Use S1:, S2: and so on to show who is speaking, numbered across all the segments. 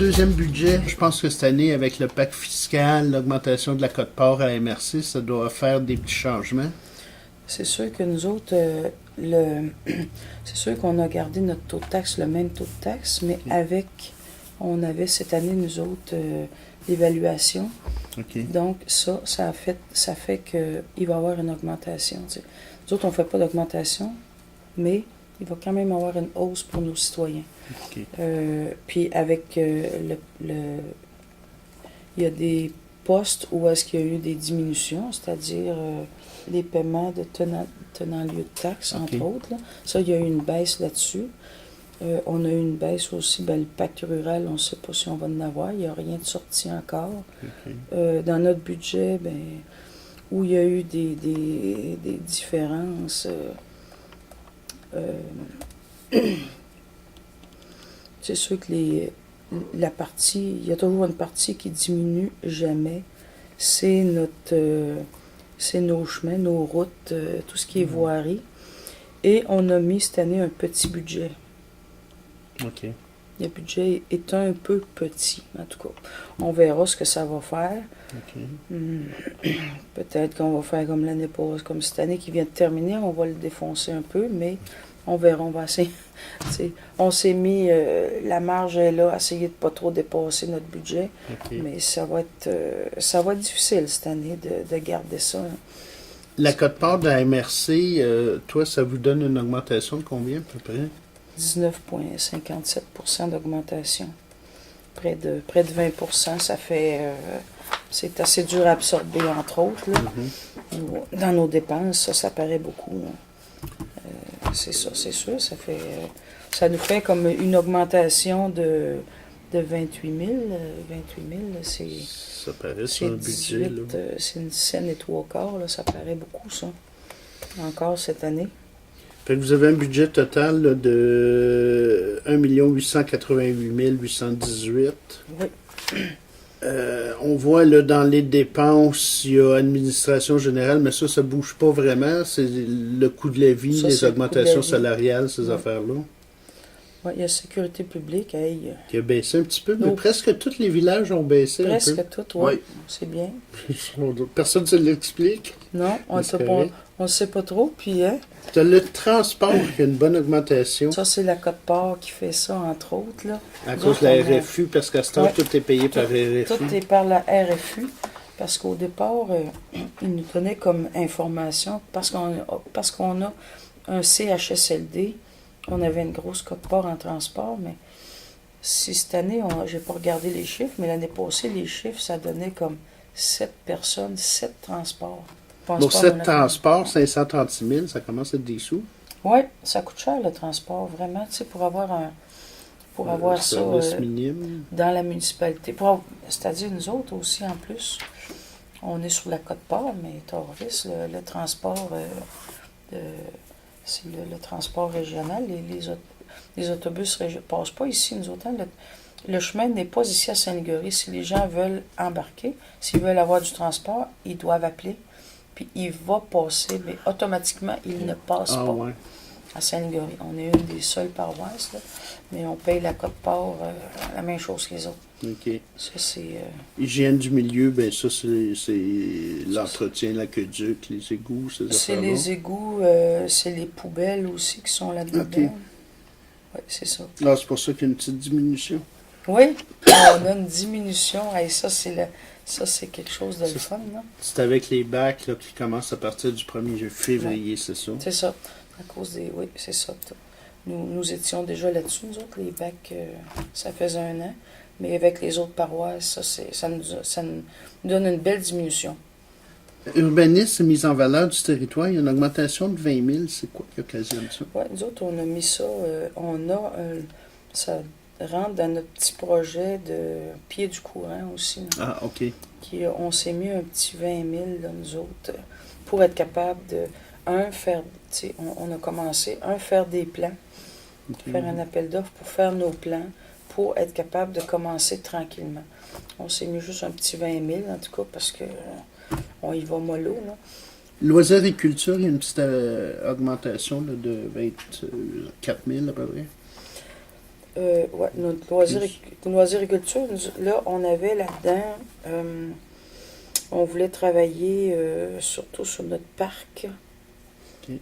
S1: deuxième budget, je pense que cette année, avec le pacte fiscal, l'augmentation de la quote-part à MRC, ça doit faire des petits changements.
S2: C'est sûr que nous autres, c'est sûr qu'on a gardé notre taux de taxe, le même taux de taxe, mais on avait cette année, nous autres, l'évaluation.
S1: OK.
S2: Donc, ça fait qu'il va y avoir une augmentation. T'sais. Nous autres, on ne fait pas d'augmentation, mais il va quand même y avoir une hausse pour nos citoyens.
S1: OK.
S2: Puis avec il y a des postes où est-ce qu'il y a eu des diminutions, c'est-à-dire les paiements de tenant lieu de taxes, entre autres. Là. Ça, il y a eu une baisse là-dessus. On a eu une baisse aussi, le pacte rural, on ne sait pas si on va en avoir, il n'y a rien de sorti encore.
S1: Okay.
S2: Dans notre budget, où il y a eu des différences, c'est sûr que la partie, il y a toujours une partie qui diminue jamais, c'est c'est nos chemins, nos routes, tout ce qui est voirie. Et on a mis cette année un petit budget.
S1: OK.
S2: Le budget est un peu petit, en tout cas. On verra ce que ça va faire.
S1: OK.
S2: Peut-être qu'on va faire comme l'année passée, comme cette année qui vient de terminer, on va le défoncer un peu, mais on verra, on va essayer. On s'est mis, la marge est là, essayer de ne pas trop dépasser notre budget, mais ça va être difficile cette année de garder ça.
S1: La quote-part de la MRC, toi, ça vous donne une augmentation de combien à peu près?
S2: 19,57% d'augmentation. Près de 20%, ça fait... c'est assez dur à absorber, entre autres. Là. Dans nos dépenses, ça paraît beaucoup. C'est ça, c'est sûr. Ça nous fait comme une augmentation de 28 000. 28 000, c'est...
S1: Ça paraît sur le budget.
S2: C'est une scène et 3/4, là, ça paraît beaucoup, ça. Encore cette année.
S1: Fait que vous avez un budget total là, de 1 888 818.
S2: Oui.
S1: On voit là, dans les dépenses, il y a administration générale, mais ça ne bouge pas vraiment. C'est le coût de la vie, les augmentations salariales, ces affaires-là.
S2: Oui, il y a sécurité publique.
S1: Qui a baissé un petit peu, mais presque tous les villages ont baissé
S2: presque
S1: un peu.
S2: Presque tous, oui. C'est bien.
S1: Personne ne se l'explique.
S2: Non, on ne sait pas trop. Puis,
S1: tu as le transport qui a une bonne augmentation.
S2: Ça, c'est la quote-part qui fait ça, entre autres. Là.
S1: À cause de la RFU, parce qu'à ce temps, tout est payé par RFU.
S2: Tout est par la RFU, parce qu'au départ, ils nous donnaient comme information, parce qu'on a un CHSLD, on avait une grosse quote-part en transport, mais si cette année, je n'ai pas regardé les chiffres, mais l'année passée, les chiffres, ça donnait comme 7 personnes, 7 transports.
S1: Pour 7 transports, 536 000, ça commence à être des sous.
S2: Oui, ça coûte cher le transport, vraiment, tu sais, pour avoir ça dans la municipalité. C'est-à-dire, nous autres aussi, en plus, on est sur la Côte-Part, mais Torvis, le transport, c'est le transport régional. Les autobus ne passent pas ici, nous autres. Le chemin n'est pas ici à Saint-Légory. Si les gens veulent embarquer, s'ils veulent avoir du transport, ils doivent appeler. Puis il va passer, mais automatiquement, il ne passe pas à Saint-Légory. On est une des seules paroisses, là, mais on paye la quote-part la même chose que les autres.
S1: OK.
S2: Ça, c'est...
S1: Hygiène du milieu, bien ça, c'est l'entretien, l'aqueduc, les égouts, ces affaires-là.
S2: C'est les égouts, c'est les poubelles aussi qui sont là-dedans.
S1: OK.
S2: Oui, c'est ça.
S1: Ah, c'est pour ça qu'il y a une petite diminution.
S2: Oui, on a une diminution. Et ça, c'est quelque chose de le fun, non?
S1: C'est avec les bacs là, qui commencent à partir du 1er février, c'est ça?
S2: C'est ça. À cause des... Oui, c'est ça. Nous étions déjà là-dessus, nous autres. Les bacs, ça faisait 1 an. Mais avec les autres paroisses, ça nous donne une belle diminution.
S1: Urbanisme et mise en valeur du territoire, il y a une augmentation de 20 000. C'est quoi qui occasionne ça?
S2: Oui, nous autres, on a mis ça. Ça rentre dans notre petit projet de pied du courant aussi. Là,
S1: ah, OK.
S2: On s'est mis un petit 20 000, là, nous autres, pour être capable de, faire, on a commencé, faire des plans, faire un appel d'offres pour faire nos plans, pour être capable de commencer tranquillement. On s'est mis juste un petit 20 000, en tout cas, parce que on y va mollo, là.
S1: Loisirs et culture, il y a une petite augmentation là, de 24 000 à peu près.
S2: Ouais, notre loisiriculture, là, on avait là-dedans, on voulait travailler surtout sur notre parc.
S1: Ok.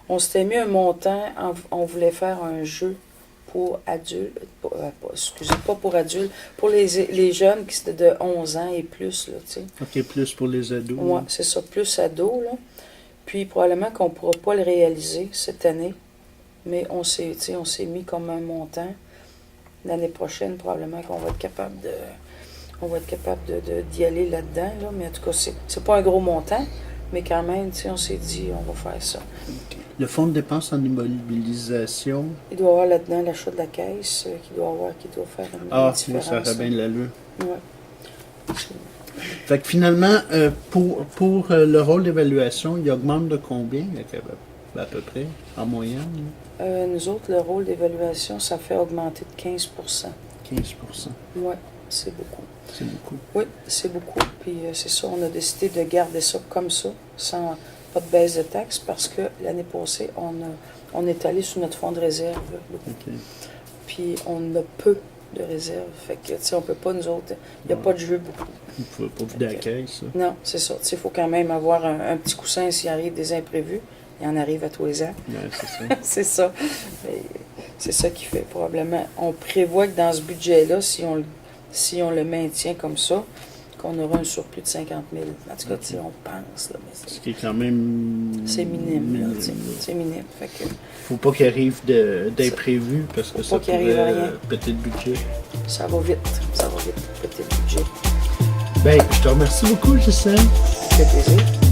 S2: On s'était mis un montant, on voulait faire un jeu pour adultes, pas pour adultes, pour les jeunes qui étaient de 11 ans et plus, là, tu sais.
S1: OK, plus pour les ados.
S2: Ouais, c'est ça, plus ados, là. Puis probablement qu'on ne pourra pas le réaliser cette année, mais on s'est mis comme un montant. L'année prochaine, probablement qu'on va être capable d'y aller là-dedans, là. Mais en tout cas, c'est pas un gros montant, mais quand même, tu sais, on s'est dit, on va faire ça.
S1: Le fonds de dépenses en immobilisation.
S2: Il doit y avoir là-dedans l'achat de la caisse, qui doit faire une différence.
S1: Oui, ça aurait bien de l'allure.
S2: Ouais.
S1: Fait que finalement, pour le rôle d'évaluation, il augmente de combien, à peu près, en moyenne?
S2: Nous autres, le rôle d'évaluation, ça fait augmenter de 15
S1: 15
S2: Oui, c'est beaucoup.
S1: C'est beaucoup.
S2: Oui, c'est beaucoup. Puis c'est ça, on a décidé de garder ça comme ça, sans pas de baisse de taxes, parce que l'année passée, on est allé sur notre fonds de réserve.
S1: OK.
S2: Puis on a peu de réserve. Fait que, tu sais, on peut pas, nous autres, il n'y a pas de jeu beaucoup.
S1: Il ne faut pas vider la caisse. Ça.
S2: Non, c'est ça. Tu sais, il faut quand même avoir un petit coussin s'il arrive des imprévus. Il en arrive à tous les ans.
S1: Ouais, c'est ça.
S2: C'est ça. C'est ça qui fait probablement. On prévoit que dans ce budget-là, si on le maintient comme ça, qu'on aura un surplus de 50 000. En tout cas, tu sais, on pense. Là, mais
S1: Ce qui est quand même...
S2: c'est minime. Là, c'est minime. Fait que,
S1: faut pas qu'il arrive d'imprévu parce que ça pourrait péter le budget.
S2: ça va vite. Ça va vite, péter le budget.
S1: Ben, je te remercie beaucoup, Gisèle.
S2: Ça fait plaisir.